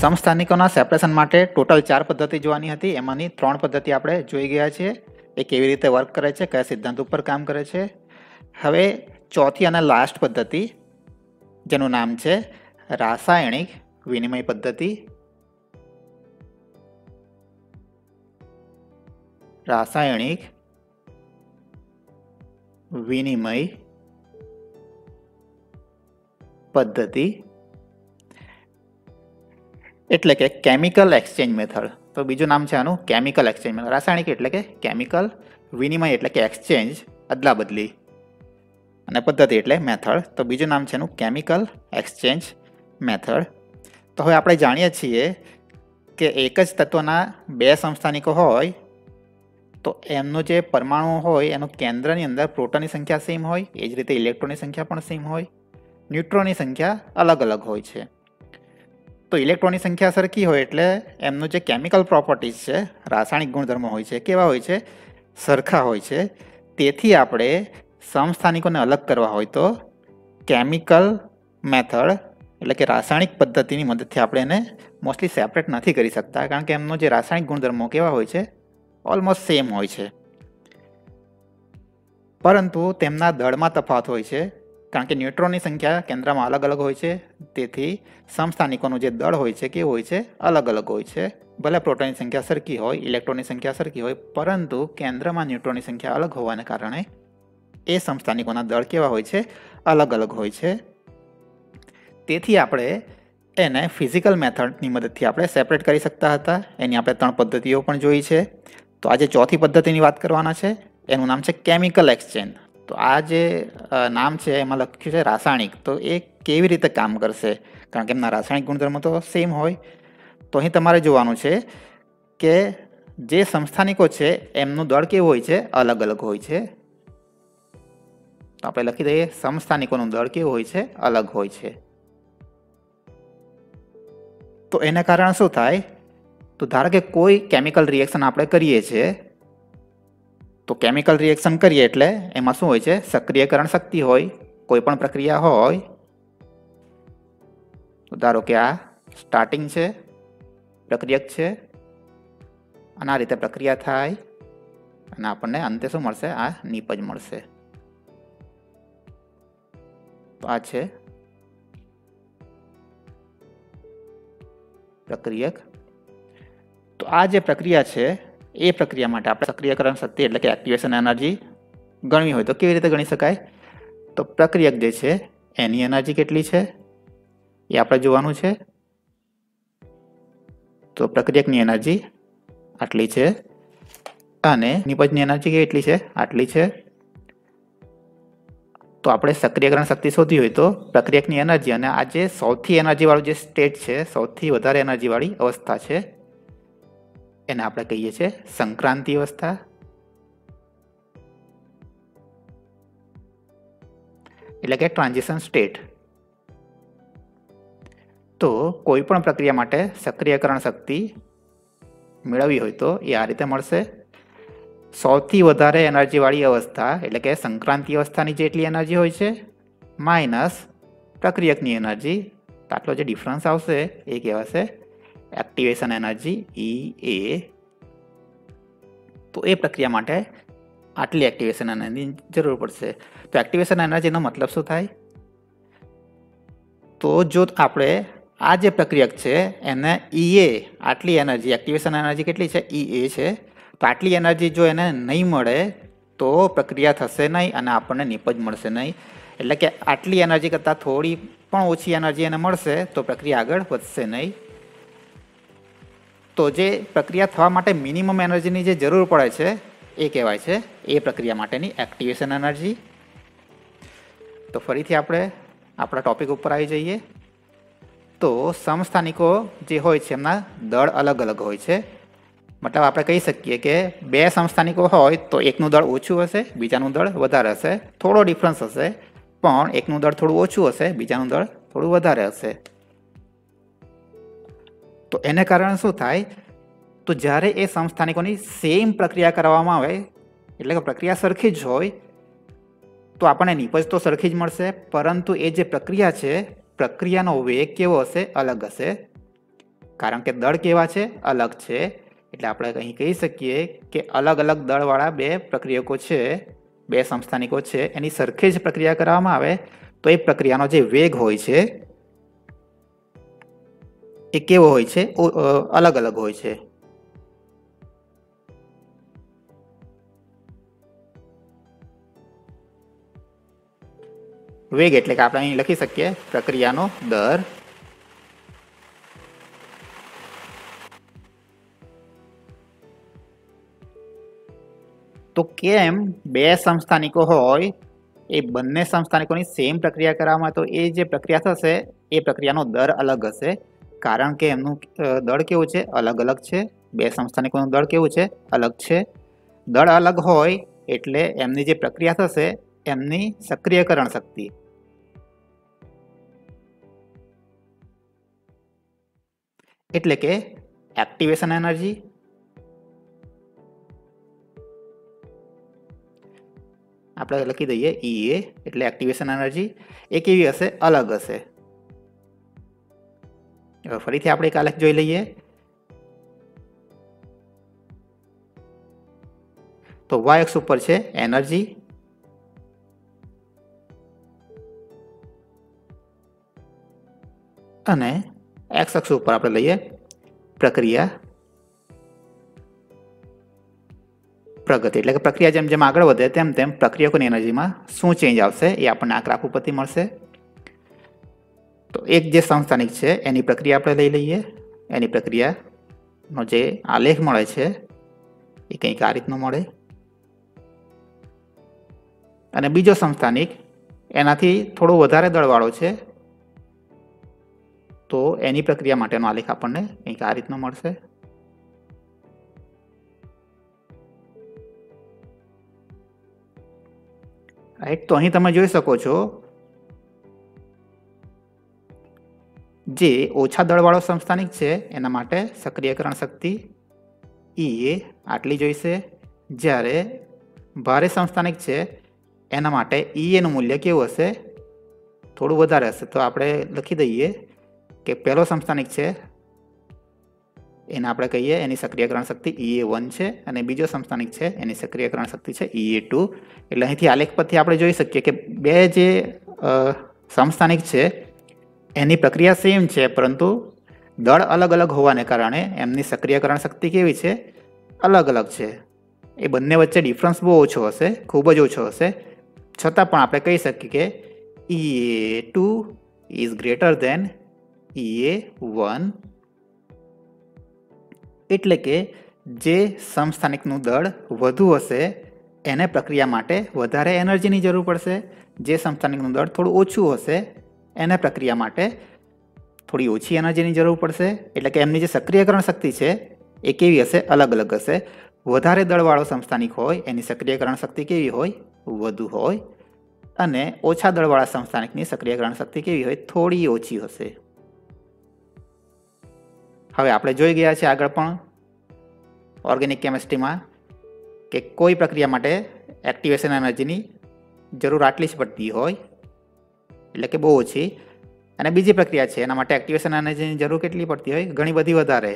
સમસ્થાનિકોના separation માટે total 4 પદ્ધતિ જોવાની હતી. એમાંની 3 પદ્ધતિ આપણે જોઈ ગયા છીએ. એ કેવી રીતે વર્ક કરે છે, કયા સિદ્ધાંત ઉપર કામ કરે છે. હવે ચોથી અને લાસ્ટ પદ્ધતિ, જેનું નામ છે રાસાયણિક વિનિમય પદ્ધતિ. રાસાયણિક વિનિમય પદ્ધતિ એટલે કે કેમિકલ એક્સચેન્જ મેથડ. તો બીજું નામ છે આનું કેમિકલ એક્સચેન્જ મેથડ. રાસાયણિક એટલે કે કેમિકલ, વિનિમય એટલે કે એક્સચેન્જ, અદલા બદલી, અને પદ્ધતિ એટલે મેથડ. તો બીજું નામ છે એનું કેમિકલ એક્સચેન્જ મેથડ. તો હવે આપણે જાણીએ છીએ કે એક જ તત્વના બે સમસ્થાનિકો હોય તો એમનું જે પરમાણુ હોય એનું કેન્દ્રની અંદર પ્રોટોનની સંખ્યા સેમ હોય, એ જ રીતે ઇલેક્ટ્રોનની સંખ્યા પણ સેમ હોય, ન્યુટ્રોનની સંખ્યા અલગ અલગ હોય છે. તો ઇલેક્ટ્રોનની સંખ્યા સરખી હોય એટલે એમનું જે કેમિકલ પ્રોપર્ટીઝ છે, રાસાયણિક ગુણધર્મો હોય છે, કેવા હોય છે? સરખા હોય છે. તેથી આપણે સમસ્થાનિકોને અલગ કરવા હોય તો કેમિકલ મેથડ એટલે કે રાસાયણિક પદ્ધતિની મદદથી આપણે એને મોસ્ટલી સેપરેટ નથી કરી શકતા, કારણ કે એમનો જે રાસાયણિક ગુણધર્મો કેવા હોય છે? ઓલમોસ્ટ સેમ હોય છે. પરંતુ તેમના દળમાં તફાવત હોય છે, કારણ કે ન્યુટ્રોનની સંખ્યા કેન્દ્રમાં અલગ અલગ હોય છે. તેથી સમસ્થાનિકોનું જે દળ હોય છે કેવું હોય છે? અલગ અલગ હોય છે. ભલે પ્રોટોનની સંખ્યા સરખી હોય, ઇલેક્ટ્રોનની સંખ્યા સરખી હોય, પરંતુ કેન્દ્રમાં ન્યુટ્રોનની સંખ્યા અલગ હોવાને કારણે એ સમસ્થાનિકોના દળ કેવા હોય છે? અલગ અલગ હોય છે. તેથી આપણે એને ફિઝિકલ મેથડની મદદથી આપણે સેપરેટ કરી શકતા હતા. એની આપણે 3 પદ્ધતિઓ પણ જોઈ છે. તો આજે ચોથી પદ્ધતિની વાત કરવાના છે. એનું નામ છે કેમિકલ એક્સચેન્જ. તો આ જે નામ છે એમાં લખ્યું છે રાસાયણિક. તો એ કેવી રીતે કામ કરશે? કારણ કે એમના રાસાયણિક ગુણધર્મો તો સેમ હોય. તો અહીં તમારે જોવાનું છે કે જે સમસ્થાનિકો છે એમનું દળ કેવું હોય છે? અલગ અલગ હોય છે. તો આપણે લખી દઈએ સમસ્થાનિકોનું દળ કેવું હોય છે? અલગ હોય છે. તો એના કારણે શું થાય? તો ધારો કે કોઈ કેમિકલ રિએક્શન આપણે કરીએ છીએ, તો કેમિકલ રિએક્શન કરીએ એટલે એમાં શું હોય છે? સક્રિયકરણ શક્તિ હોય. કોઈ પણ પ્રક્રિયા હોય, તો ધારો કે આ સ્ટાર્ટિંગ છે, પ્રક્રિયક છે, અને આ રીતે પ્રક્રિયા થાય અને આપણને અંતે શું મળશે? આ નિપજ મળશે. તો આ છે પ્રક્રિયક. તો આ જે પ્રક્રિયા છે એ પ્રક્રિયા માટે આપણે સક્રિયકરણ શક્તિ એટલે કે એક્ટિવેશન એનર્જી ગણવી હોય તો કેવી રીતે ગણી શકાય? તો પ્રક્રિયક જે છે એની એનર્જી કેટલી છે એ આપણે જોવાનું છે. તો પ્રક્રિયકની એનર્જી આટલી છે અને નિપજની એનર્જી કેટલી છે? આટલી છે. તો આપણે સક્રિયકરણ શક્તિ શોધવી હોય તો પ્રક્રિયકની એનર્જી અને આ જે સૌથી એનર્જીવાળું જે સ્ટેટ છે, સૌથી વધારે એનર્જીવાળી અવસ્થા છે, એને આપણે કહીએ છીએ સંક્રાંતિ અવસ્થા. એટલે કે ટ્રાન્ઝિશન સ્ટેટ. તો કોઈ પણ પ્રક્રિયા માટે સક્રિયકરણ શક્તિ મેળવવી હોય તો એ આ રીતે મળશે. સૌથી વધારે એનર્જીવાળી અવસ્થા એટલે કે સંક્રાંતિ અવસ્થાની જેટલી એનર્જી હોય છે માઇનસ પ્રક્રિયકની એનર્જી, આટલો જે ડિફરન્સ આવશે એ કહેવાશે એક્ટિવેશન એનર્જી EA. તો એ પ્રક્રિયા માટે આટલી એક્ટિવેશન એનર્જીની જરૂર પડશે. તો એક્ટિવેશન એનર્જીનો મતલબ શું થાય? તો જો આપણે આ જે પ્રક્રિયક છે એને EA આટલી એનર્જી, એક્ટિવેશન એનર્જી કેટલી છે? EA છે. તો આટલી એનર્જી જો એને નહીં મળે તો પ્રક્રિયા થશે નહીં અને આપણને નિપજ મળશે નહીં. એટલે કે આટલી એનર્જી કરતાં થોડી પણ ઓછી એનર્જી એને મળશે તો પ્રક્રિયા આગળ વધશે નહીં. તો જે પ્રક્રિયા થવા માટે મિનિમમ એનર્જીની જે જરૂર પડે છે એ કહેવાય છે એ પ્રક્રિયા માટેની એક્ટિવેશન એનર્જી. તો ફરીથી આપણે આપણા ટોપિક ઉપર આવી જઈએ. તો સમસ્થાનિકો જે હોય છે એમના દળ અલગ અલગ હોય છે. મતલબ આપણે કહી શકીએ કે બે સમસ્થાનિકો હોય તો એકનું દળ ઓછું હશે, બીજાનું દળ વધારે હશે. થોડો ડિફરન્સ હશે, પણ એકનું દળ થોડું ઓછું હશે, બીજાનું દળ થોડું વધારે હશે. તો એને કારણે શું થાય? તો જ્યારે એ સમસ્થાનિકોની સેમ પ્રક્રિયા કરવામાં આવે એટલે કે પ્રક્રિયા સરખી જ હોય તો આપણને નિપજ તો સરખી જ મળશે, પરંતુ એ જે પ્રક્રિયા છે પ્રક્રિયાનો વેગ કેવો હશે? અલગ હશે. કારણ કે દળ કેવા છે? અલગ છે. એટલે આપણે અહીં કહી શકીએ કે અલગ અલગ દળવાળા બે પ્રક્રિયકો છે, બે સમસ્થાનિકો છે, એની સરખે જ પ્રક્રિયા કરવામાં આવે તો એ પ્રક્રિયાનો જે વેગ હોય છે એ કેવો હોય છે? અલગ અલગ હોય છે. વેગ એટલે કે આપણે અહીં લખી શકીએ પ્રક્રિયાનો દર. તો કેમ બે સમસ્થાનિકો હોય એ બંને સમસ્થાનિકોની સેમ પ્રક્રિયા કરવામાં, તો એ જે પ્રક્રિયા થશે એ પ્રક્રિયાનો દર અલગ હશે, કારણ કે એમનું દળ કેવું છે? અલગ અલગ છે. બે સમસ્થાનિકોનું દળ કેવું છે? અલગ છે. દળ અલગ હોય એટલે એમની જે પ્રક્રિયા થશે એમની સક્રિયકરણ શક્તિ એટલે કે એક્ટિવેશન એનર્જી આપણે લખી દઈએ ઈએ એટલે એક્ટિવેશન એનર્જી એ કેવી હશે? અલગ હશે. ફરીથી આપણે એક આલેખ જોઈ લઈએ. તો y અક્ષ ઉપર છે એનર્જી અને x અક્ષ ઉપર આપણે લઈએ પ્રક્રિયા પ્રગતિ. એટલે કે પ્રક્રિયા જેમ જેમ આગળ વધે તેમ તેમ પ્રક્રિયકોની એનર્જીમાં શું ચેન્જ આવશે એ આપણને આ ગ્રાફ ઉપરથી મળશે. તો એક જે સમસ્થાનિક છે એની પ્રક્રિયા આપણે લઈ લઈએ. એની પ્રક્રિયાનો જે આલેખ મળે છે એ કંઈક આ રીતનું મળે. અને બીજો સમસ્થાનિક એનાથી થોડો વધારે દળવાળો છે તો એની પ્રક્રિયા માટેનો આલેખ આપણને કંઈક આ રીતનો મળશે. રાઈટ. તો અહીં તમે જોઈ શકો છો જે ઓછા દળવાળો સમસ્થાનિક છે એના માટે સક્રિયકરણ શક્તિ ઈએ આટલી જોઈશે, જ્યારે ભારે સમસ્થાનિક છે એના માટે ઈએનું મૂલ્ય કેવું હશે? થોડું વધારે હશે. તો આપણે લખી દઈએ કે પહેલો સમસ્થાનિક છે એને આપણે કહીએ એની સક્રિયકરણ શક્તિ ઈએ1 છે અને બીજો સમસ્થાનિક છે એની સક્રિયકરણ શક્તિ છે ઈએ2. એટલે અહીંથી આલેખ પરથી આપણે જોઈ શકીએ કે બે જે સમસ્થાનિક છે એની પ્રક્રિયા સેમ છે, પરંતુ દળ અલગ અલગ હોવાને કારણે એમની સક્રિયકરણ શક્તિ કેવી છે? અલગ અલગ છે. એ બંને વચ્ચે ડિફરન્સ બહુ ઓછો હશે, ખૂબ જ ઓછો હશે. છતાં પણ આપણે કહી શકીએ કે ઈએ2 ઇઝ ગ્રેટર ધેન ઈએ1. એટલે કે જે સમસ્થાનિકનું દળ વધુ હશે એને પ્રક્રિયા માટે વધારે એનર્જીની જરૂર પડશે. જે સમસ્થાનિકનું દળ થોડું ઓછું હશે એને પ્રક્રિયા માટે થોડી ઓછી એનર્જીની જરૂર પડશે. એટલે કે એમની જે સક્રિયકરણ શક્તિ છે એ કેવી હશે? અલગ અલગ હશે. વધારે દળવાળો સમસ્થાનિક હોય એની સક્રિયકરણ શક્તિ કેવી હોય? વધુ હોય. અને ઓછા દળવાળા સમસ્થાનિકની સક્રિયકરણ શક્તિ કેવી હોય? થોડી ઓછી હશે. હવે આપણે જોઈ ગયા છે આગળ પણ ઓર્ગેનિક કેમિસ્ટ્રીમાં કે કોઈ પ્રક્રિયા માટે એક્ટિવેશન એનર્જીની જરૂર આટલી જ પડતી હોય, એટલે કે બહુ ઓછી. અને બીજી પ્રક્રિયા છે એના માટે એક્ટિવેશન એનર્જીની જરૂર કેટલી પડતી હોય? ઘણી બધી વધારે.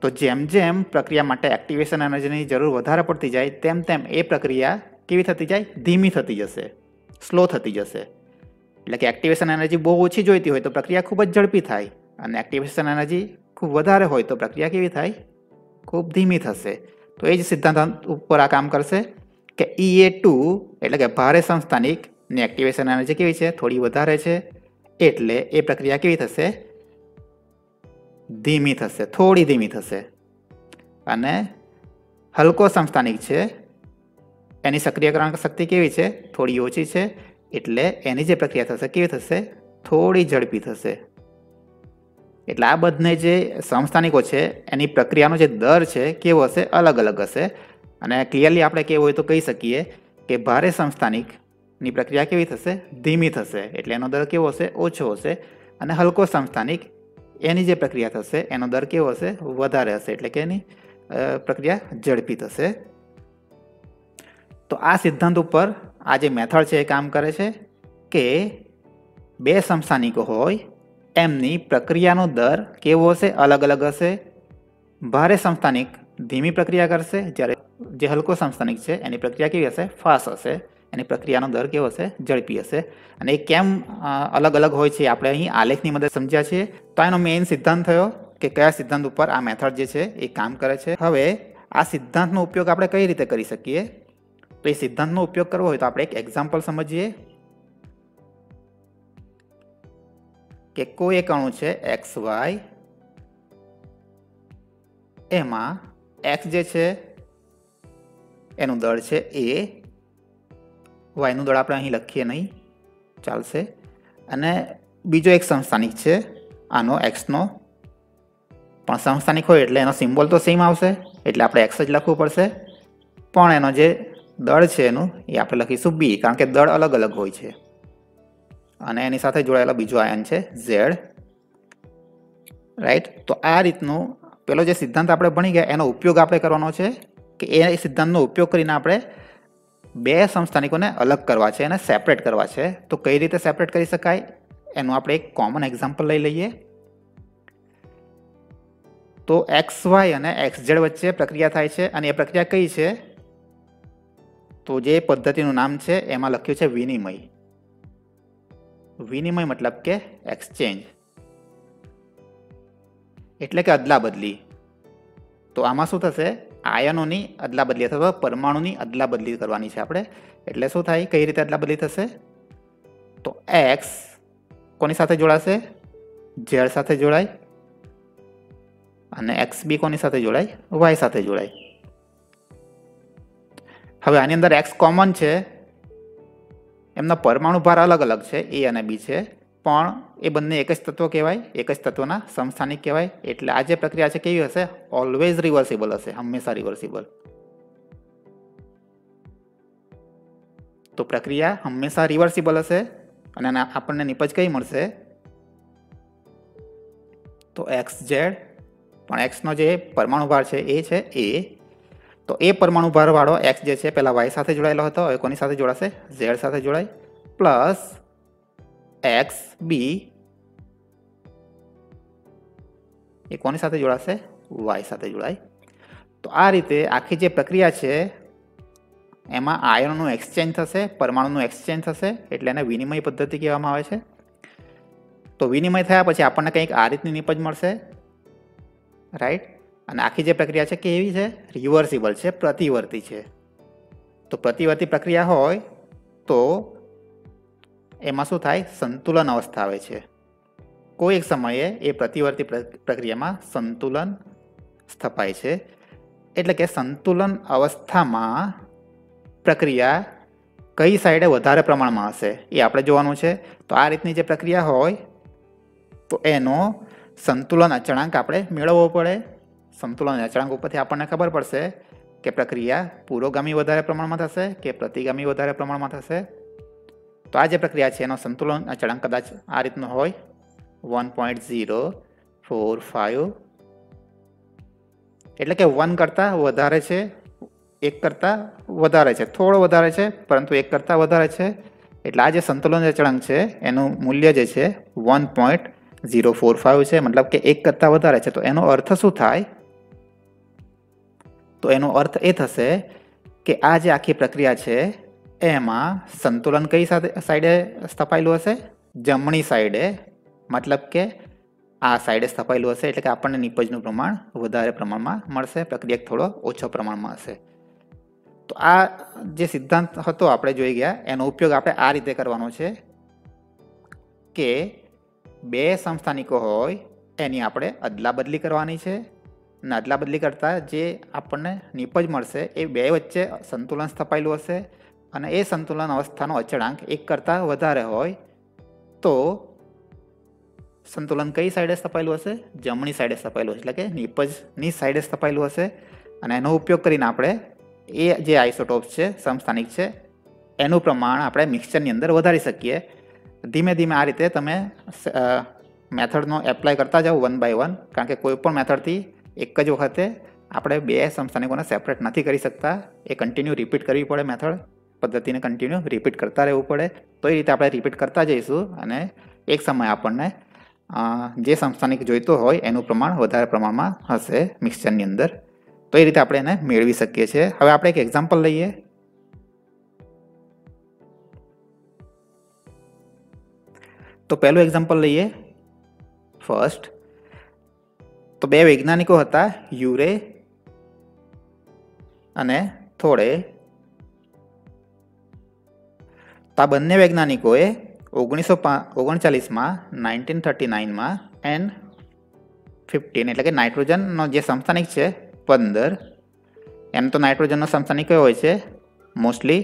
તો જેમ જેમ પ્રક્રિયા માટે એક્ટિવેશન એનર્જીની જરૂર વધારે પડતી જાય તેમ તેમ એ પ્રક્રિયા કેવી થતી જાય? ધીમી થતી જશે, સ્લો થતી જશે. એટલે કે એક્ટિવેશન એનર્જી બહુ ઓછી જોઈતી હોય તો પ્રક્રિયા ખૂબ જ ઝડપી થાય, અને એક્ટિવેશન એનર્જી ખૂબ વધારે હોય તો પ્રક્રિયા કેવી થાય? ખૂબ ધીમી થશે. તો એ જ સિદ્ધાંત ઉપર આ કામ કરશે કે ઈએ2 એટલે કે ભારે સમસ્થાનિકની એક્ટિવેશન એનર્જી કેવી છે? થોડી વધારે છે. એટલે એ પ્રક્રિયા કેવી થશે? ધીમી થશે, થોડી ધીમી થશે. અને હલકો સમસ્થાનિક છે એની સક્રિયકરણ શક્તિ કેવી છે? થોડી ઓછી છે. એટલે એની જે પ્રક્રિયા થશે કેવી થશે? થોડી ઝડપી થશે. એટલે આ બંને જે સમસ્થાનિકો છે એની પ્રક્રિયાનો જે દર છે કેવો હશે? અલગ અલગ હશે. અને ક્લિયરલી આપણે કેવું હોય તો કહી શકીએ કે ભારે સમસ્થાનિકની પ્રક્રિયા કેવી થશે? ધીમી થશે. એટલે એનો દર કેવો હશે? ઓછો હશે. અને હલકો સમસ્થાનિક એની જે પ્રક્રિયા થશે એનો દર કેવો હશે? વધારે હશે. એટલે કે એની પ્રક્રિયા ઝડપી થશે. તો આ સિદ્ધાંત ઉપર આ જે મેથડ છે એ કામ કરે છે કે બે સમસ્થાનિકો હોય, એમની પ્રક્રિયાનો દર કેવો હશે? અલગ અલગ હશે. ભારે સમસ્થાનિક ધીમી પ્રક્રિયા કરશે, જ્યારે જે હલકો સમસ્થાનિક છે એની પ્રક્રિયા કેવી હશે? ફાસ્ટ હશે. એની પ્રક્રિયાનો દર કેવો હશે? ઝડપી હશે. અને એ કેમ અલગ અલગ હોય છે આપણે અહીં આલેખની મદદ સમજ્યા છીએ. તો એનો મેઇન સિદ્ધાંત થયો કે કયા સિદ્ધાંત ઉપર આ મેથડ જે છે એ કામ કરે છે. હવે આ સિદ્ધાંતનો ઉપયોગ આપણે કઈ રીતે કરી શકીએ? તો એ સિદ્ધાંતનો ઉપયોગ કરવો હોય તો આપણે એક એક્ઝામ્પલ સમજીએ કે કોઈ એક અણુ છે XY, એમાં X જે છે એનું દળ છે A, Y નું દળ આપણે અહીં લખીએ નહીં, ચાલશે. અને બીજો એક સમસ્થાનિક છે આનો X નો, પણ સમસ્થાનિક હોય એટલે એનો સિમ્બોલ તો સેમ આવશે, એટલે આપણે X જ લખવું પડશે. પણ એનો જે દળ છે એનું એ આપણે લખીશું B, કારણ કે દળ અલગ અલગ હોય છે. અને એની સાથે જોડાયેલો બીજો આયન છે Z, રાઈટ. તો આ રીતનું પેલો જે સિદ્ધાંત આપણે ભણી ગયા એનો ઉપયોગ આપણે કરવાનો છે કે એ સિદ્ધાંતનો ઉપયોગ કરીને આપણે બે સમસ્થાનિકોને અલગ કરવા છે, એને સેપરેટ કરવા છે. તો કઈ રીતે સેપરેટ કરી શકાય એનું આપણે એક કોમન એક્ઝામ્પલ લઈ લઈએ. તો XY અને XZ વચ્ચે પ્રક્રિયા થાય છે, અને એ પ્રક્રિયા કઈ છે? તો જે પદ્ધતિનું નામ છે એમાં લખ્યું છે વિનિમય. વિનિમય મતલબ કે એક્સચેન્જ, એટલે કે અદલા બદલી. તો આમાં શું થશે? આયનોની અદલા બદલી અથવા પરમાણુની અદલા બદલી કરવાની છે આપણે. એટલે શું થાય? કઈ રીતે અદલા બદલી થશે? તો X કોની સાથે જોડાશે? Z સાથે જોડાય. અને XB કોની સાથે જોડાય? Y સાથે જોડાય. હવે આની અંદર X કોમન છે, એમના પરમાણુ ભાર અલગ અલગ છે, A અને B છે, પણ એ બંને એક જ તત્વ કહેવાય, એક જ તત્વના સમસ્થાનિક કહેવાય. એટલે આ જે પ્રક્રિયા છે કેવી હશે? ઓલવેઝ રિવર્સિબલ હશે, હંમેશા રિવર્સિબલ. તો પ્રક્રિયા હંમેશા રિવર્સિબલ હશે. અને આપણને નિપજ કઈ મળશે? તો XZ, પણ X નો જે પરમાણુ ભાર છે એ છે A. તો એ પરમાણુ ભાર વાળો X જે છે પેલા Y સાથે જોડાયેલો હતો, હવે કોની સાથે જોડાશે? Z સાથે જોડાય. પ્લસ XB એ કોની સાથે જોડાશે? Y સાથે જોડાય. તો આ રીતે આખી જે પ્રક્રિયા છે એમાં આયનોનું એક્સચેન્જ થશે, પરમાણુનું એક્સચેન્જ થશે, એટલે એને વિનિમય પદ્ધતિ કહેવામાં આવે છે. તો વિનિમય થયા પછી આપણને કંઈક આ રીતની નિપજ મળશે, રાઈટ. અને આખી જે પ્રક્રિયા છે કેવી છે? રિવર્સિબલ છે, પ્રતિવર્તી છે. તો પ્રતિવર્તી પ્રક્રિયા હોય તો એમાં શું થાય? સંતુલન અવસ્થા આવે છે. કોઈ એક સમયે એ પ્રતિવર્તી પ્રક્રિયામાં સંતુલન સ્થપાય છે. એટલે કે સંતુલન અવસ્થામાં પ્રક્રિયા કઈ સાઈડે વધારે પ્રમાણમાં હશે એ આપણે જોવાનું છે. તો આ રીતની જે પ્રક્રિયા હોય તો એનો સંતુલન અચળાંક આપણે મેળવવો પડે. સંતુલન અચળાંક ઉપરથી આપણને ખબર પડશે કે પ્રક્રિયા પુરોગામી વધારે પ્રમાણમાં થશે કે પ્રતિગામી વધારે પ્રમાણમાં થશે. તો આ જે પ્રક્રિયા છે એનો સંતુલન અચળાંક કદાચ આ રીતનો હોય 1.045, એટલે કે 1 કરતાં વધારે છે, 1 કરતાં વધારે છે, થોડો વધારે છે પરંતુ 1 કરતાં વધારે છે. એટલે આ જે સંતુલન અચળાંક છે એનું મૂલ્ય જે છે 1.045 છે, મતલબ કે 1 કરતાં વધારે છે. તો એનો અર્થ શું થાય? તો એનો અર્થ એ થશે કે આ જે આખી પ્રક્રિયા છે એમાં સંતુલન કઈ સાઈડે સ્થપાયેલું હશે? જમણી સાઈડે, મતલબ કે આ સાઈડે સ્થપાયેલું હશે. એટલે કે આપણને નિપજનું પ્રમાણ વધારે પ્રમાણમાં મળશે, પ્રક્રિયા થોડો ઓછો પ્રમાણમાં હશે. તો આ જે સિદ્ધાંત હતો આપણે જોઈ ગયા, એનો ઉપયોગ આપણે આ રીતે કરવાનો છે કે બે સમસ્થાનિકો હોય એની આપણે અદલા બદલી કરવાની છે. અને અદલા બદલી કરતાં જે આપણને નિપજ મળશે એ બે વચ્ચે સંતુલન સ્થપાયેલું હશે. અને એ સંતુલન અવસ્થાનો અચળાંક 1 કરતાં વધારે હોય તો સંતુલન કઈ સાઈડે સ્થપાયેલું હશે? જમણી સાઈડે સ્થપાયેલું હશે, એટલે કે નિપજની સાઈડે સ્થપાયેલું હશે. અને એનો ઉપયોગ કરીને આપણે એ જે આઇસોટોપ્સ છે, સમસ્થાનિક છે, એનું પ્રમાણ આપણે મિક્સચરની અંદર વધારી શકીએ. ધીમે ધીમે આ રીતે તમે મેથડનો એપ્લાય કરતા જાઓ 1 by 1, કારણ કે કોઈ પણ મેથડથી એક જ વખતે આપણે બે સમસ્થાનિકોને સેપરેટ નથી કરી શકતા. એ કન્ટિન્યુ રિપીટ કરવી પડે, મેથડ પદ્ધતિને કન્ટિન્યુ રિપીટ કરતા રહેવું પડે. તો એ રીતે આપણે રિપીટ કરતા જઈશું અને એક સમય આપણને જે સમસ્થાનિક જોઈતો હોય એનું પ્રમાણ વધારે પ્રમાણમાં હશે મિક્સચરની અંદર. તો એ રીતે આપણે એને મેળવી શકીએ છીએ. હવે આપણે એક એક્ઝામ્પલ લઈએ. તો પહેલું એક્ઝામ્પલ લઈએ ફર્સ્ટ. તો બે વૈજ્ઞાનિકો હતા, યુરે અને થોડે. તો આ બંને વૈજ્ઞાનિકોએ 1939માં 1939માં N15 એટલે કે નાઇટ્રોજનનો જે સમસ્થાનિક છે 15. એમ તો નાઇટ્રોજનનો સમસ્થાનિક કયો હોય છે? મોસ્ટલી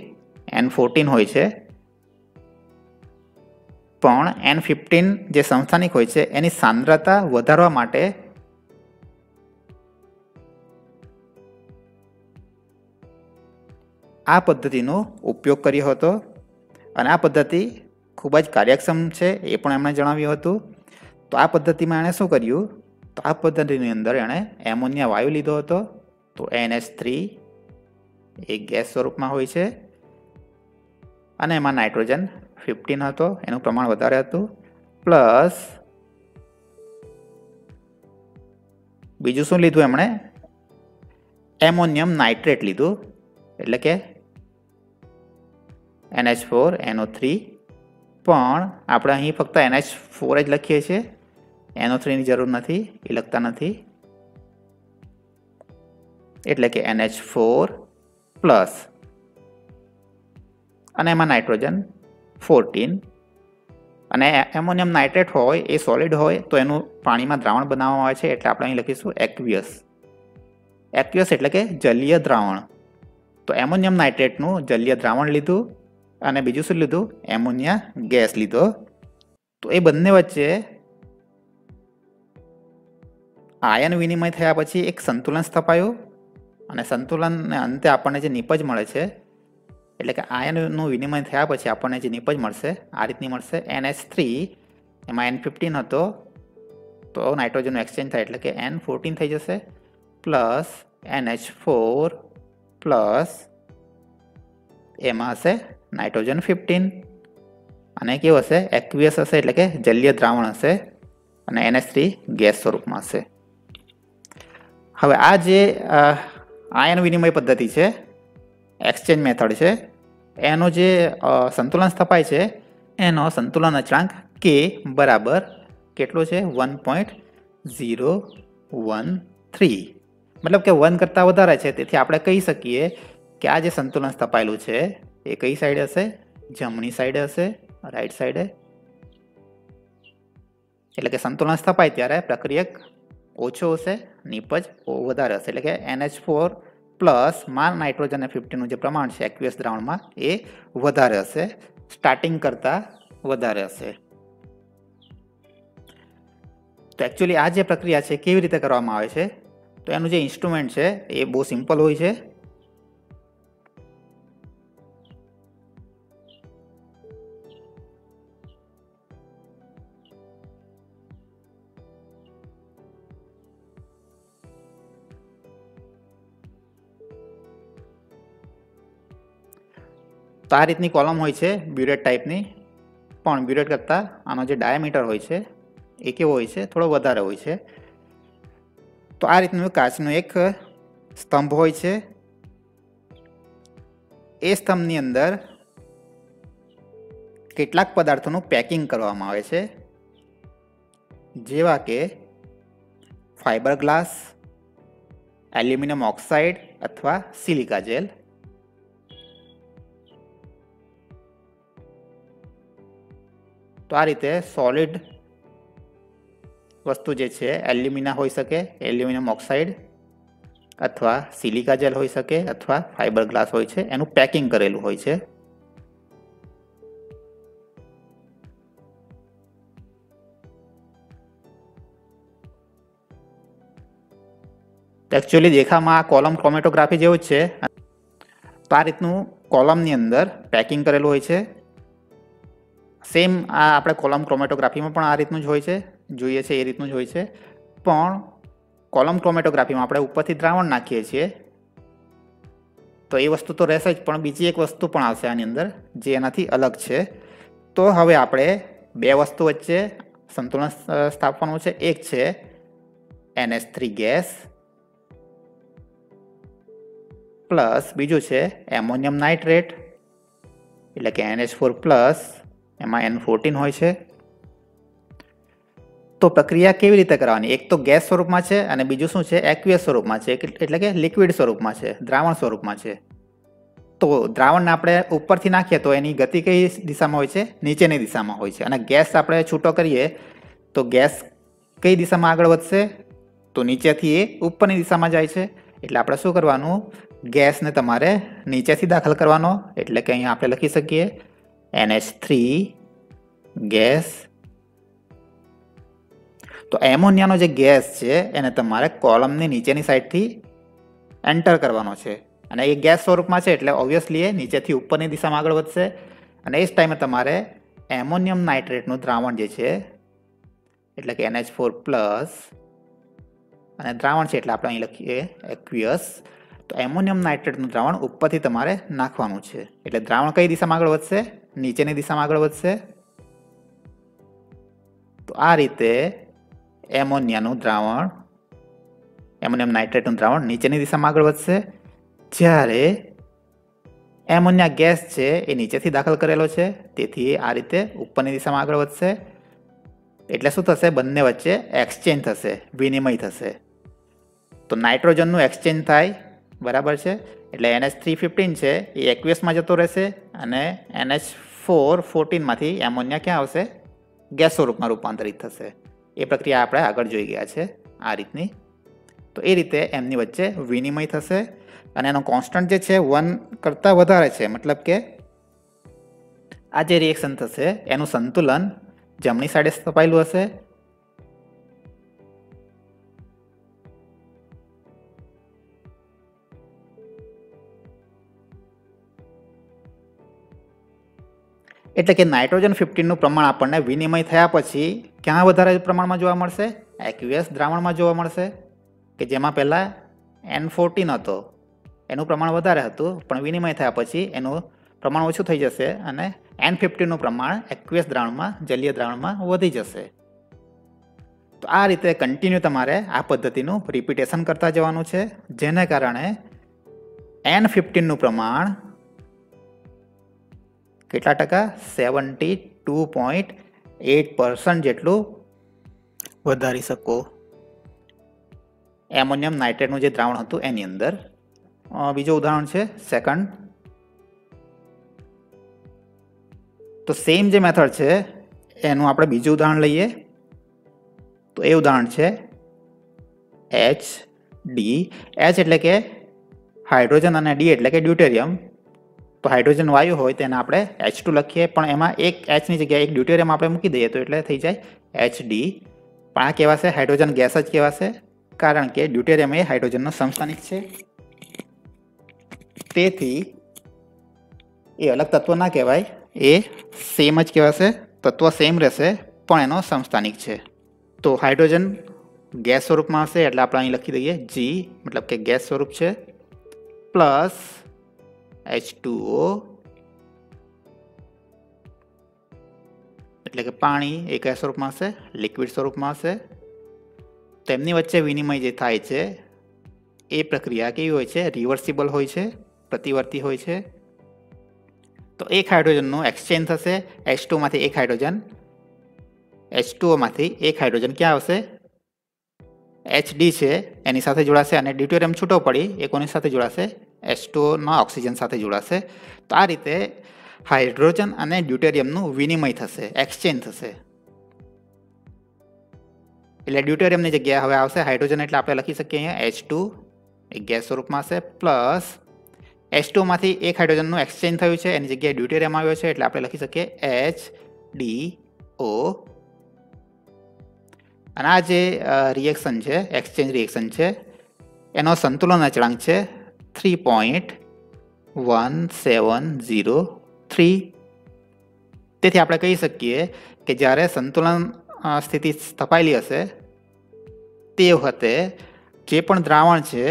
N14 હોય છે. પણ N15 જે સમસ્થાનિક હોય છે એની સાંદ્રતા વધારવા માટે આ પદ્ધતિનો ઉપયોગ કર્યો હતો. અને આ પદ્ધતિ ખૂબ જ કાર્યક્ષમ છે એ પણ એમણે જણાવ્યું હતું. તો આ પદ્ધતિમાં એણે શું કર્યું? તો આ પદ્ધતિની અંદર એણે એમોનિયા વાયુ લીધો હતો. તો NH3 એ ગેસ સ્વરૂપમાં હોય છે અને એમાં નાઇટ્રોજન 15 હતો, એનું પ્રમાણ વધારે હતું. પ્લસ બીજું શું લીધું એમણે? એમોનિયમ નાઇટ્રેટ લીધું, એટલે કે NH4NO3. પણ આપણે અહીં ફક્ત NH4 જ લખીએ છીએ, NO3 ની જરૂર નથી, એ લખતા નથી. એટલે કે NH4 પ્લસ અને એમાં નાઇટ્રોજન 14. અને એમોનિયમ નાઇટ્રેટ હોય એ સોલિડ હોય તો એનું પાણીમાં દ્રાવણ બનાવવામાં આવે છે, એટલે આપણે અહીં લખીશું એક્વિયસ. એક્વિયસ એટલે કે જલીય દ્રાવણ. તો એમોનિયમ નાઇટ્રેટનું જલીય દ્રાવણ લીધું અને બીજું શું લીધું? એમોનિયા ગેસ લીધો. તો એ બંને વચ્ચે આયન વિનિમય થયા પછી એક સંતુલન સ્થપાયું અને સંતુલનને અંતે આપણને જે નિપજ મળે છે, એટલે કે આયનનું વિનિમય થયા પછી આપણને જે નિપજ મળશે આ રીતની મળશે. NH3 એમાં N15 હતો તો નાઇટ્રોજનનું એક્સચેન્જ થાય એટલે કે N14 થઈ જશે. પ્લસ NH4 પ્લસ એમાં હશે નાઇટ્રોજન 15 અને કેવું હશે? એક્વિયસ હશે, એટલે કે જલીય દ્રાવણ હશે અને NH3 ગેસ સ્વરૂપમાં હશે. હવે આ જે આયન વિનિમય પદ્ધતિ છે, એક્સચેન્જ મેથડ છે, એનો જે સંતુલન સ્થપાય છે એનો સંતુલન અચળાંક K બરાબર કેટલો છે? 1.013. મતલબ કે 1 કરતાં વધારે છે. તેથી આપણે કહી શકીએ કે આ જે સંતુલન સ્થપાયેલું છે એ કઈ સાઈડ હશે? જમણી સાઈડ હશે, રાઈટ સાઈડે. એટલે કે સંતુલન સ્થપાય ત્યારે પ્રક્રિયક ઓછો હશે, નિપજ વધારે હશે. એટલે કે NH4 પ્લસ માં નાઇટ્રોજન અને 15 નું જે પ્રમાણ છે એક્વિયસ દ્રાવણમાં એ વધારે હશે, સ્ટાર્ટિંગ કરતાં વધારે હશે. તો એકચ્યુઅલી આ જે પ્રક્રિયા છે કેવી રીતે કરવામાં આવે છે? તો એનું જે ઇન્સ્ટ્રુમેન્ટ છે એ બહુ સિમ્પલ હોય છે. તો આ રીતની કોલમ હોય છે બ્યુરેટ ટાઈપની, પણ બ્યુરેટ કરતાં આનો જે ડાયામીટર હોય છે એ કેવો હોય છે? થોડો વધારે હોય છે. તો આ રીતનું કાચનું એક સ્તંભ હોય છે. એ સ્તંભની અંદર કેટલાક પદાર્થોનું પેકિંગ કરવામાં આવે છે, જેવા કે ફાઇબર ગ્લાસ, એલ્યુમિનિયમ ઓક્સાઇડ અથવા સિલિકા જેલ. તો આ રીતે સોલિડ વસ્તુ જે છે એલ્યુમિના હોઈ શકે, એલ્યુમિનિયમ ઓક્સાઇડ અથવા સિલિકા જેલ હોઈ શકે અથવા ફાઇબર ગ્લાસ હોય છે, એનું પેકિંગ કરેલું હોય છે. એકચ્યુઅલી દેખામાં આ કોલમ ક્રોમેટોગ્રાફી જેવું જ છે. તો આ રીતનું કોલમની અંદર પેકિંગ કરેલું હોય છે. સેમ આ આપણે કોલમ ક્રોમેટોગ્રાફીમાં પણ આ રીતનું જ હોય છે, જોઈએ છે એ રીતનું જ હોય છે. પણ કોલમ ક્રોમેટોગ્રાફીમાં આપણે ઉપરથી દ્રાવણ નાખીએ છીએ તો એ વસ્તુ તો રહેશે જ, પણ બીજી એક વસ્તુ પણ આવશે આની અંદર જે એનાથી અલગ છે. તો હવે આપણે બે વસ્તુ વચ્ચે સંતુલન સ્થાપવાનું છે. એક છે NH3 ગેસ પ્લસ બીજું છે એમોનિયમ નાઇટ્રેટ એટલે કે NH4 પ્લસ, એમાં N14 હોય છે. તો પ્રક્રિયા કેવી રીતે કરવાની? એક તો ગેસ સ્વરૂપમાં છે અને બીજું શું છે? એક્વિયસ સ્વરૂપમાં છે, એટલે કે લિક્વિડ સ્વરૂપમાં છે, દ્રાવણ સ્વરૂપમાં છે. તો દ્રાવણને આપણે ઉપરથી નાખીએ તો એની ગતિ કઈ દિશામાં હોય છે? નીચેની દિશામાં હોય છે. અને ગેસ આપણે છૂટો કરીએ તો ગેસ કઈ દિશામાં આગળ વધશે? તો નીચેથી એ ઉપરની દિશામાં જાય છે. એટલે આપણે શું કરવાનું? ગેસને તમારે નીચેથી દાખલ કરવાનો. એટલે કે અહીંયા આપણે લખી શકીએ NH3 ગેસ. તો એમોનિયાનો જે ગેસ છે એને તમારે કોલમની નીચેની સાઈડથી એન્ટર કરવાનો છે. અને એ ગેસ સ્વરૂપમાં છે એટલે ઓબ્વિયસલી એ નીચેથી ઉપરની દિશામાં આગળ વધશે. અને એ જ ટાઈમે તમારે એમોનિયમ નાઇટ્રેટનું દ્રાવણ જે છે એટલે કે NH4 પ્લસ, અને દ્રાવણ છે એટલે આપણે અહીં લખીએ એક્વિયસ. તો એમોનિયમ નાઇટ્રેટનું દ્રાવણ ઉપરથી તમારે નાખવાનું છે. એટલે દ્રાવણ કઈ દિશામાં આગળ વધશે? નીચેની દિશામાં આગળ વધશે. તો આ રીતે એમોનિયાનું દ્રાવણ, એમોનિયમ નાઇટ્રેટનું દ્રાવણ નીચેની દિશામાં આગળ વધશે. જ્યારે એમોનિયા ગેસ છે એ નીચેથી દાખલ કરેલો છે તેથી આ રીતે ઉપરની દિશામાં આગળ વધશે. એટલે શું થશે? બંને વચ્ચે એક્સચેન્જ થશે, વિનિમય થશે. તો નાઇટ્રોજનનું એક્સચેન્જ થાય, બરાબર છે. એટલે NH315 છે એ એક્વિયસમાં જતો રહેશે અને NH414માંથી એમોનિયા ક્યાં આવશે? ગેસ સ્વરૂપમાં રૂપાંતરિત થશે. એ પ્રક્રિયા આપણે આગળ જોઈ ગયા છે આ રીતની. તો એ રીતે એમની વચ્ચે વિનિમય થશે અને એનો કોન્સ્ટન્ટ જે છે 1 કરતાં વધારે છે. મતલબ કે આ જે રિએક્શન થશે એનું સંતુલન જમણી સાઈડે સ્થપાયેલું હશે. એટલે કે નાઇટ્રોજન 15નું પ્રમાણ આપણને વિનિમય થયા પછી ક્યાં વધારે પ્રમાણમાં જોવા મળશે? એક્વિયસ દ્રાવણમાં જોવા મળશે, કે જેમાં પહેલાં N14 હતો એનું પ્રમાણ વધારે હતું, પણ વિનિમય થયા પછી એનું પ્રમાણ ઓછું થઈ જશે અને N15નું પ્રમાણ એક્વિયસ દ્રાવણમાં, જલીય દ્રાવણમાં વધી જશે. તો આ રીતે કન્ટિન્યુ તમારે આ પદ્ધતિનું રિપીટેશન કરતા જવાનું છે, જેને કારણે N15નું પ્રમાણ કેટલા ટકા? 72.8% જેટલું વધારી શકો એમોનિયમ નાઇટ્રેટનું જે દ્રાવણ હતું એની અંદર. બીજું ઉદાહરણ છે સેકન્ડ. તો સેમ જે મેથડ છે એનું આપણે બીજું ઉદાહરણ લઈએ. તો એ ઉદાહરણ છે HD. H એટલે કે હાઇડ્રોજન અને D એટલે કે ડ્યુટેરિયમ. તો હાઇડ્રોજન વાયુ હોય તેને આપણે H2 લખીએ, પણ એમાં એક H ની જગ્યાએ એક ડ્યુટેરિયમ આપણે મૂકી દઈએ તો એટલે થઈ જાય HD. પણ આ કહેવાશે હાઇડ્રોજન ગેસ જ કહેવાશે, કારણ કે ડ્યુટેરિયમ એ હાઇડ્રોજનનો સમસ્થાનિક છે. તેથી એ અલગ તત્વ ના કહેવાય, એ સેમ જ કહેવાશે. તત્વ સેમ રહેશે પણ એનો સમસ્થાનિક છે. તો હાઇડ્રોજન ગેસ સ્વરૂપમાં હશે એટલે આપણે અહીં લખી દઈએ G, મતલબ કે ગેસ સ્વરૂપ છે, પ્લસ H2O એટલે કે પાણી એ કયા સ્વરૂપમાં હશે? લિક્વિડ સ્વરૂપમાં હશે. તેમની વચ્ચે વિનિમય જે થાય છે એ પ્રક્રિયા કેવી હોય છે? રિવર્સિબલ હોય છે, પ્રતિવર્તી હોય છે. તો એક હાઇડ્રોજનનું એક્સચેન્જ થશે. H2 માંથી એક હાઇડ્રોજન, H2O માંથી એક હાઇડ્રોજન ક્યાં આવશે? HD છે એની સાથે જોડાશે અને ડ્યુટેરિયમ છૂટો પડી એ કોની સાથે જોડાશે? H2O ઓક્સિજન સાથે જોડાશે. તો આ રીતે હાઇડ્રોજન અને ડ્યુટેરિયમનું વિનિમય થશે, એક્સચેન્જ થશે. એટલે ડ્યુટેરિયમની જગ્યાએ હવે આવશે હાઇડ્રોજન, એટલે આપણે લખી શકીએ અહીંયા H2 એ ગેસ સ્વરૂપમાં હશે, પ્લસ H2 માંથી એક હાઇડ્રોજનનું એક્સચેન્જ થયું છે એની જગ્યાએ ડ્યુટેરિયમ આવ્યો છે એટલે આપણે લખી શકીએ HDO. અને આ જે રિએક્શન છે, એક્સચેન્જ રિએક્શન છે, એનો સંતુલન અચળાંક છે 3.1703. તેથી આપણે કહી શકીએ કે જ્યારે સંતુલન સ્થિતિ સ્થપાયેલી હશે તે વખતે જે પણ દ્રાવણ છે,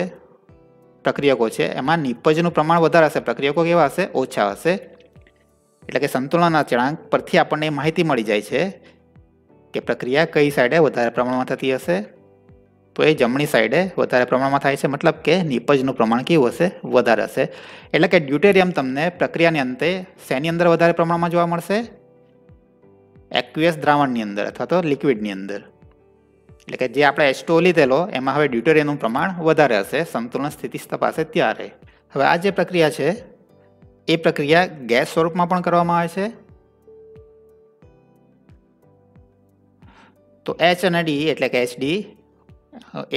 પ્રક્રિયકો છે, એમાં નિપજનું પ્રમાણ વધારે હશે, પ્રક્રિયકો કેવા હશે? ઓછા હશે. એટલે કે સંતુલન અચળાંક પરથી આપણને માહિતી મળી જાય છે કે પ્રક્રિયા કઈ સાઈડે વધારે પ્રમાણમાં થતી હશે, તો એ જમણી સાઈડે વધારે પ્રમાણમાં થાય છે, મતલબ કે નિપજનું પ્રમાણ કેવું હશે, વધારે હશે. એટલે કે ડ્યુટેરિયમ તમને પ્રક્રિયાની અંતે શેની અંદર વધારે પ્રમાણમાં જોવા મળશે, એક્વિયસ દ્રાવણની અંદર અથવા તો લિક્વિડની અંદર. એટલે કે જે આપણે H2O લીધેલો એમાં હવે ડ્યુટેરિયમનું પ્રમાણ વધારે હશે સંતુલન સ્થિતિ તપાસે ત્યારે. હવે આ જે પ્રક્રિયા છે એ પ્રક્રિયા ગેસ સ્વરૂપમાં પણ કરવામાં આવે છે. તો H અને D એટલે કે HD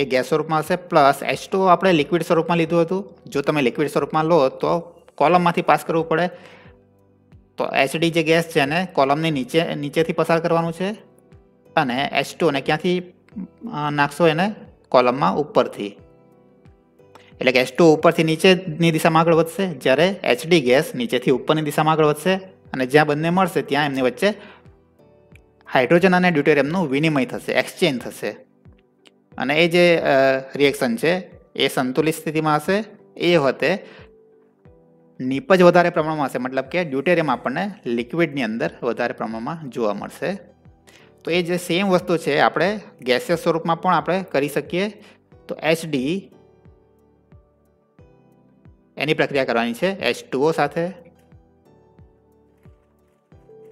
એ ગેસ સ્વરૂપમાં હશે, પ્લસ H2O આપણે લિક્વિડ સ્વરૂપમાં લીધું હતું. જો તમે લિક્વિડ સ્વરૂપમાં લો તો કોલમમાંથી પાસ કરવું પડે, તો HD જે ગેસ છે એને કોલમની નીચેથી પસાર કરવાનું છે, અને H2O ને ક્યાંથી નાખશો, એને કોલમમાં ઉપરથી. એટલે કે H2O ઉપરથી નીચેની દિશામાં આગળ વધશે, જ્યારે HD ગેસ નીચેથી ઉપરની દિશામાં આગળ વધશે, અને જ્યાં બંને મળશે ત્યાં એમની વચ્ચે હાઇડ્રોજન અને ડ્યુટેરિયમનું વિનિમય થશે, એક્સચેન્જ થશે. અને એ જે રિએક્શન છે એ સંતુલિત સ્થિતિમાં હશે. એ વખતે નિપજ વધારે પ્રમાણમાં હશે, મતલબ કે ડ્યુટેરિયમ આપણને લિક્વિડની અંદર વધારે પ્રમાણમાં જોવા મળશે. તો એ જે સેમ વસ્તુ છે આપણે ગેસિયસ સ્વરૂપમાં પણ આપણે કરી શકીએ. તો HD એની પ્રક્રિયા કરવાની છે H2O સાથે,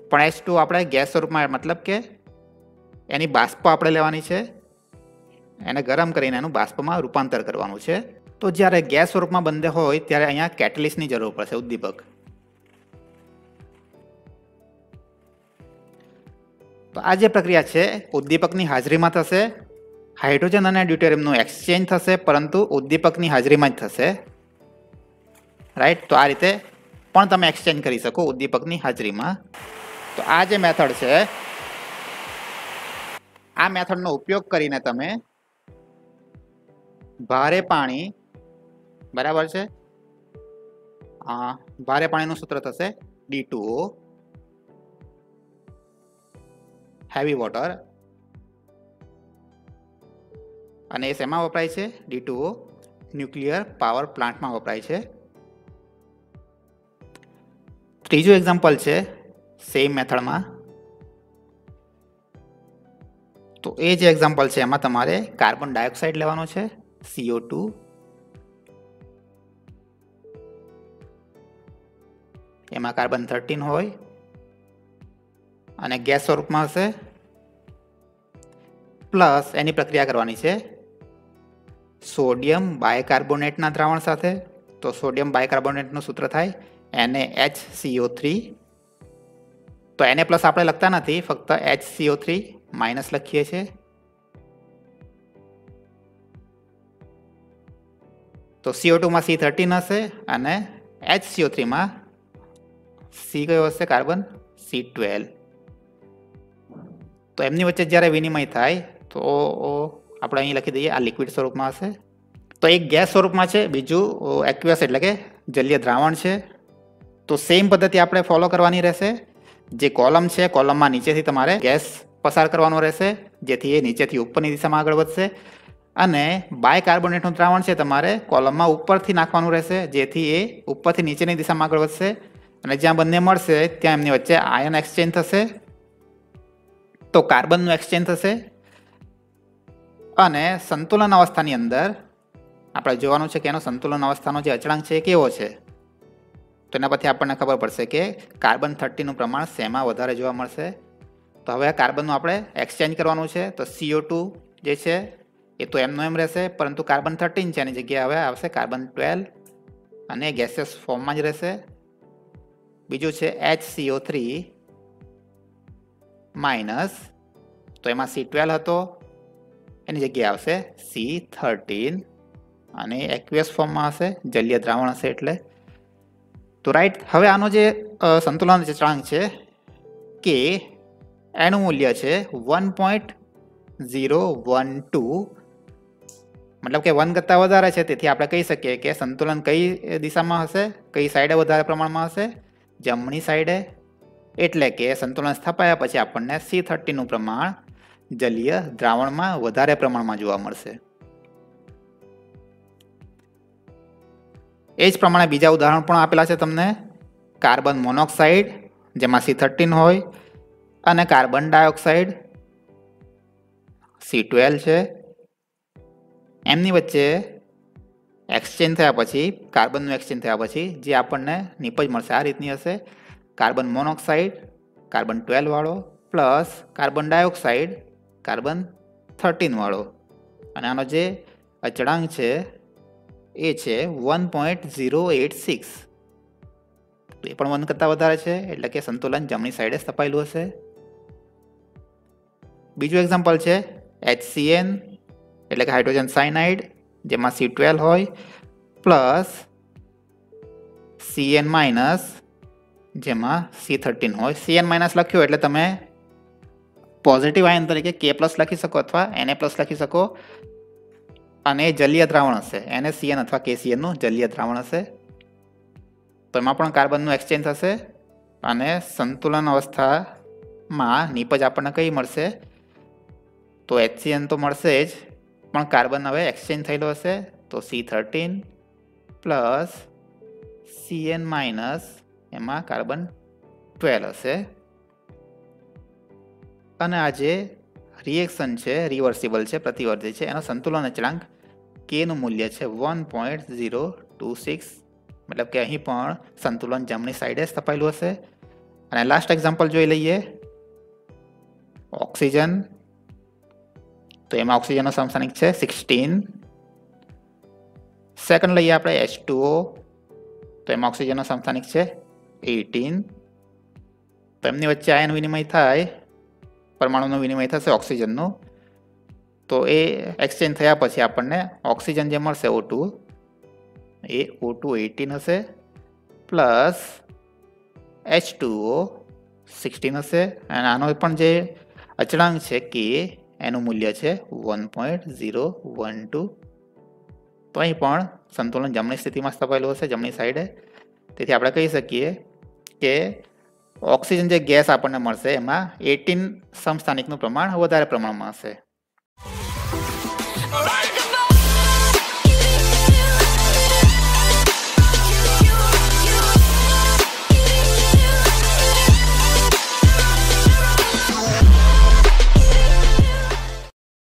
પણ H2O આપણે ગેસ સ્વરૂપમાં, મતલબ કે એની બાષ્પ આપણે લેવાની છે, એને ગરમ કરીને એનું બાષ્પમાં રૂપાંતર કરવાનું છે. તો જ્યારે ગેસ સ્વરૂપમાં બંધ હોય ત્યારે અહીંયા કેટલિસ્ટની જરૂર પડશે, ઉદ્દીપક. તો આ જે પ્રક્રિયા છે ઉદ્દીપકની હાજરીમાં થશે. હાઇડ્રોજન અને ડ્યુટેરિયમનું એક્સચેન્જ થશે, પરંતુ ઉદ્દીપકની હાજરીમાં જ થશે, રાઈટ. તો આ રીતે પણ તમે એક્સચેન્જ કરી શકો ઉદ્દીપકની હાજરીમાં. તો આ જે મેથડ છે, આ મેથડનો ઉપયોગ કરીને તમે ભારે પાણી, બરાબર છે, ભારે પાણીનું સૂત્ર થશે D2O, હેવી વોટર, અને એ શેમાં વપરાય છે, D2O ન્યુક્લિયર પાવર પ્લાન્ટમાં વપરાય છે. ત્રીજું એક્ઝામ્પલ છે સેમ મેથડમાં. તો એ જે એક્ઝામ્પલ છે એમાં તમારે કાર્બન ડાયોક્સાઇડ લેવાનો છે, CO2, એમાં કાર્બન 13 હોય અને ગેસ સ્વરૂપમાં હશે, પ્લસ એની પ્રક્રિયા કરવાની છે સોડિયમ બાયકાર્બોનેટના દ્રાવણ સાથે. તો સોડિયમ બાયકાર્બોનેટનું સૂત્ર થાય NaHCO3. તો Na પ્લસ આપણે લખતા નથી, ફક્ત HCO3 માઇનસ લખીએ છીએ. તો CO2 માં C13 હશે અને HCO3 માં C કયો હશે, કાર્બન C12. તો એમની વચ્ચે જ્યારે વિનિમય થાય તો આપણે અહીં લખી દઈએ આ લિક્વિડ સ્વરૂપમાં હશે. તો એક ગેસ સ્વરૂપમાં છે, બીજું એક્વિયસ એટલે કે જલીય દ્રાવણ છે. તો સેમ પદ્ધતિ આપણે ફોલો કરવાની રહેશે. જે કોલમ છે કોલમમાં નીચેથી તમારે ગેસ પસાર કરવાનો રહેશે, જેથી એ નીચેથી ઉપરની દિશામાં આગળ વધશે, અને બાયકાર્બોનેટનું દ્રાવણ છે તમારે કોલમમાં ઉપરથી નાખવાનું રહેશે, જેથી એ ઉપરથી નીચેની દિશામાં આગળ વધશે, અને જ્યાં બંને મળશે ત્યાં એમની વચ્ચે આયન એક્સચેન્જ થશે, તો કાર્બનનું એક્સચેન્જ થશે. અને સંતુલન અવસ્થાની અંદર આપણે જોવાનું છે કે એનો સંતુલન અવસ્થાનો જે અચળાંક છે એ કેવો છે. તો એના પરથી આપણને ખબર પડશે કે કાર્બન 30નું પ્રમાણ શેમાં વધારે જોવા મળશે. તો હવે કાર્બનનું આપણે એક્સચેન્જ કરવાનું છે. તો CO2 જે છે એ તો એમનો એમ રહેશે, પરંતુ કાર્બન 13 છે એની જગ્યાએ હવે આવશે કાર્બન 12, અને ગેસિયસ ફોર્મમાં જ રહેશે. બીજું છે HCO3 માઇનસ, તો એમાં C12 હતો, એની જગ્યાએ આવશે C13, અને એક્વિયસ ફોર્મમાં હશે, જલીય દ્રાવણ હશે એટલે. તો રાઈટ. હવે આનો જે સંતુલન અચળાંક છે કે એનું મૂલ્ય છે 1.012, મતલબ કે 1 કરતાં વધારે છે, તેથી આપણે કહી શકીએ કે સંતુલન કઈ દિશામાં હશે, કઈ સાઈડે વધારે પ્રમાણમાં હશે, જમણી સાઈડે. એટલે કે સંતુલન સ્થાપાયા પછી આપણને C13નું પ્રમાણ જલીય દ્રાવણમાં વધારે પ્રમાણમાં જોવા મળશે. એ જ પ્રમાણે બીજા ઉદાહરણ પણ આપેલા છે તમને. કાર્બન મોનોક્સાઇડ જેમાં C13 હોય, અને કાર્બન ડાયોક્સાઇડ C12 છે. એમની વચ્ચે એક્સચેન્જ થયા પછી, કાર્બનનું એક્સચેન્જ થયા પછી જે આપણને નિપજ મળશે આ રીતની હશે: કાર્બન મોનોક્સાઇડ કાર્બન 12 વાળો પ્લસ કાર્બન ડાયોક્સાઇડ કાર્બન 13 વાળો, અને આનો જે અચળાંક છે એ છે 1.086. એ પણ 1 કરતાં વધારે છે, એટલે કે સંતુલન જમણી સાઈડે સ્થપાયેલું હશે. બીજું એક્ઝામ્પલ છે HCN એટલે કે હાઇડ્રોજન સાયનાઇડ, જેમાં C12 હોય પ્લસ Cn માઇનસ જેમાં C13 હોય. Cn માઇનસ લખ્યો એટલે તમે પોઝિટિવ આયન તરીકે K પ્લસ લખી શકો અથવા Na પ્લસ લખી શકો, અને જલીય દ્રાવણ હશે. NaCN અથવા KCN નું જલીય દ્રાવણ હશે. તો એમાં પણ કાર્બનનું એક્સચેન્જ થશે અને સંતુલન અવસ્થામાં નિપજ આપણને કઈ મળશે? તો HCN તો મળશે જ, પણ કાર્બન હવે એક્સચેન્જ થયેલો હશે, તો C13 પ્લસ Cn માઇનસ એમાં કાર્બન 12 હશે. અને આ જે રિએક્શન છે રિવર્સિબલ છે, પ્રતિવર્તી છે, એનો સંતુલન અચળાંક K નું મૂલ્ય છે 1.026. મતલબ કે અહીં પણ સંતુલન જમણી સાઈડે સ્થપાયેલું હશે. અને લાસ્ટ એક્ઝામ્પલ જોઈ લઈએ, ઓક્સિજન. તો એમાં ઓક્સિજનનો સમસ્થાનિક છે 16. સેકન્ડ લઈએ આપણે H2O. તો એમાં ઓક્સિજનનો સમસ્થાનિક છે 18. તો એમની વચ્ચે આયન વિનિમય થાય, પરમાણુનું વિનિમય થશે ઓક્સિજનનું. તો એ એક્સચેન્જ થયા પછી આપણને ઓક્સિજન જે મળશે O2 એ O2 18 હશે પ્લસ H2O 16 હશે. અને આનો પણ જે અચળાંક છે કે એનું મૂલ્ય છે 1.012. તો અહીં પણ સંતુલન જમણી સ્થિતિમાં સ્થપાયેલું હશે, જમણી સાઈડે. તેથી આપણે કહી શકીએ કે ઓક્સિજન જે ગેસ આપણને મળશે એમાં 18 સમસ્થાનિકનું પ્રમાણ વધારે પ્રમાણમાં હશે.